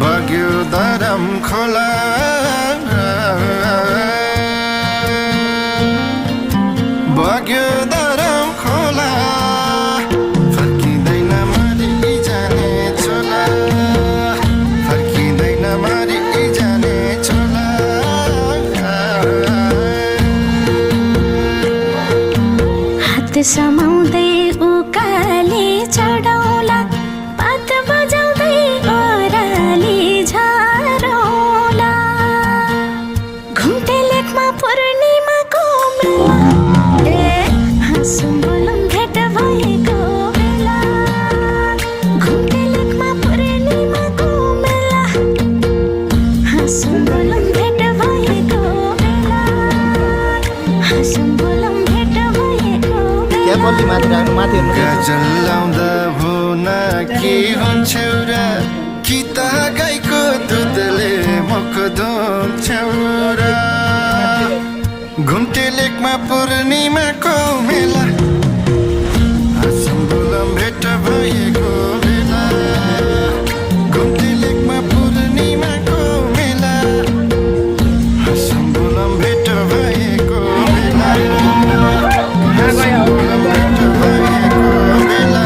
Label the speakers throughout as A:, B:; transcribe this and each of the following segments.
A: बग्यो धरम खोला बग्यो धरम खोला फर्किँदैन मरि जाने छोला फर्किँदैन मरि जाने छोला
B: हात समाउँदै उकाली चढौला पात बजाउँदै ओराली झारौला घुम्टे लेकमा पूर्णिमाको मेला हाँसौँ बोलौँ भेट भएको बेला घुम्टे लेकमा पूर्णिमाको मेला हाँसौँ बोलौँ भेट भएको बेला हाँसौँ बोलौँ भेट भएको
A: गजल लाउँदा भुन के हुन्छौ र कि त गाईको दुधले मुख धुन्छौ र घुम्टे लेकमा पूर्णिमाको मेला हाँसौँ बोलौँ भेट भएको बेला घुम्टे लेकमा पूर्णिमाको मेला हाँसौँ बोलौँ भेट भएको बेला हाँसौँ बोलौँ भेट भएको बेला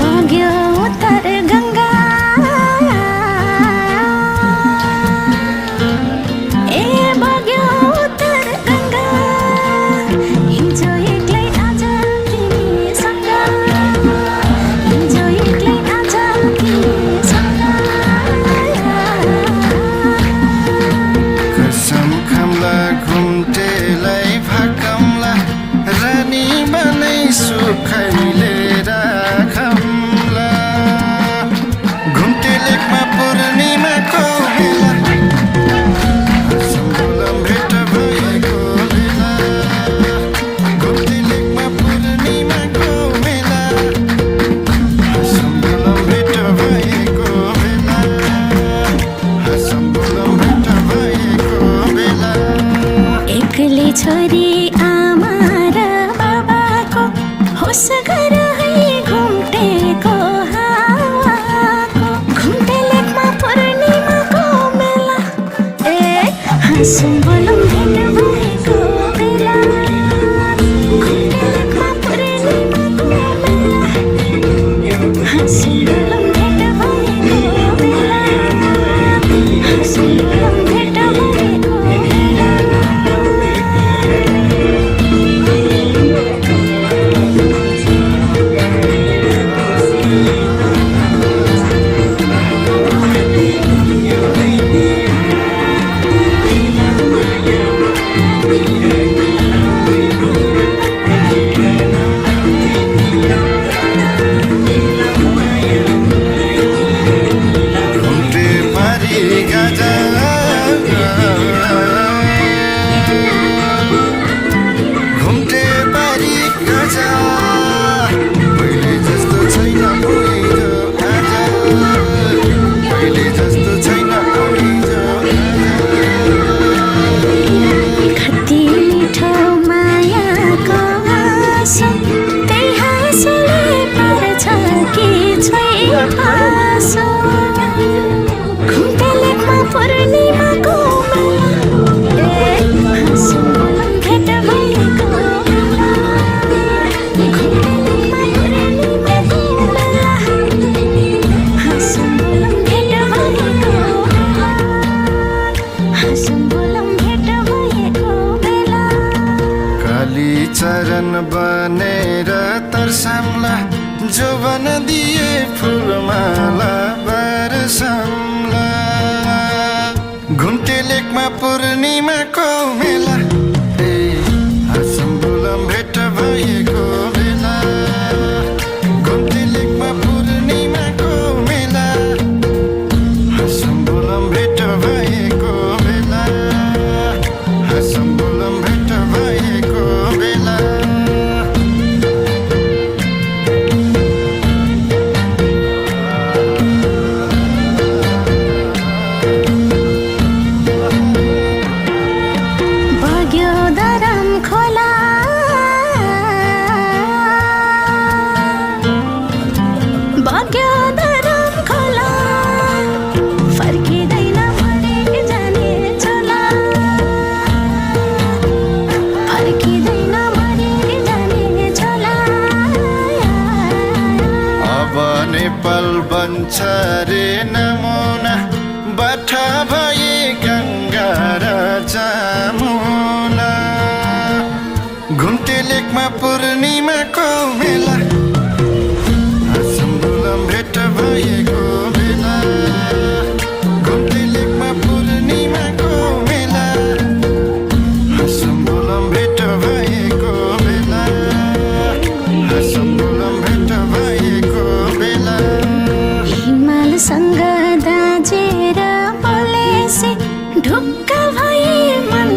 B: बग्यो उत्तर गङ्गा ए बग्यो उत्तर गङ्गा हिजो एक्लै आज तिमीसँग हिजो एक्लै आज तिमीसँग
A: कसम खाम्ला घुम्टेलाई भाकम्ला रानी बनाई सुखैले राखम्ला घुम्टे लेकमा पूर्णिमाको बेला हाँसौँ बोलौँ भेट भएको बेला घुम्टे लेकमा पूर्णिमाको बेला हाँसौँ बोलौँ भेट भएको बेला हाँसौँ बोलौँ भेट भएको बेला
B: एक्लै छोरी आमा र बाबाको होस गर है घुम्टेको हावाको घुम्टे लेकमा पूर्णिमाको मेला ए हाँसौँ बोलौँ भेट भएको बेला घुम्टे लेकमा पूर्णिमाको मेला हाँसौँ बोलौँ भेट भएको बेला हाँसौँ बोलौँ भेट भएको बेला
A: घुम्टे पारी गाजा घुम्टे पारी गाजा पहिले जस्तो छैन हिजो आज पहिले जस्तो छैन हिजो
B: कति मिठो मायाको हाँसो त्यही हाँसोले पर्छ कि छोइ फासो घुम्टे लेकमा पूर्णिमाको मेला ए हाँसौँ बोलौँ भेट भएको बेला घुम्टे लेकमा पूर्णिमाको मेला हाँसौँ बोलौँ भेट भएको बेला हाँसौँ बोलौँ भेट भएको बेला
A: काली चरण बनेर तर्साम्ला जोवन दिए फुलमाला बरसाम्ला घुम्टे लेकमा पूर्णिमाको मेला ए हाँसौँ बोलौँ भेट भएको बेला घुम्टे लेकमा पूर्णिमाको मेला हाँसौँ बोलौँ भेट भएको बेला हाँसौँ छ रे नमुना बाठा भए गङ्गा र जमुना घुम्टे लेकमा पूर्णिमाको मेला हाँसौँ भेट भएको बेला घुम्टे लेकमा पूर्णिमाको मेला हाँसौँ भेट भएको बेला हाँसौँ भेट भएको बेला
B: हिमालसँग दाजेर बोलेसे ढुक्क भए मन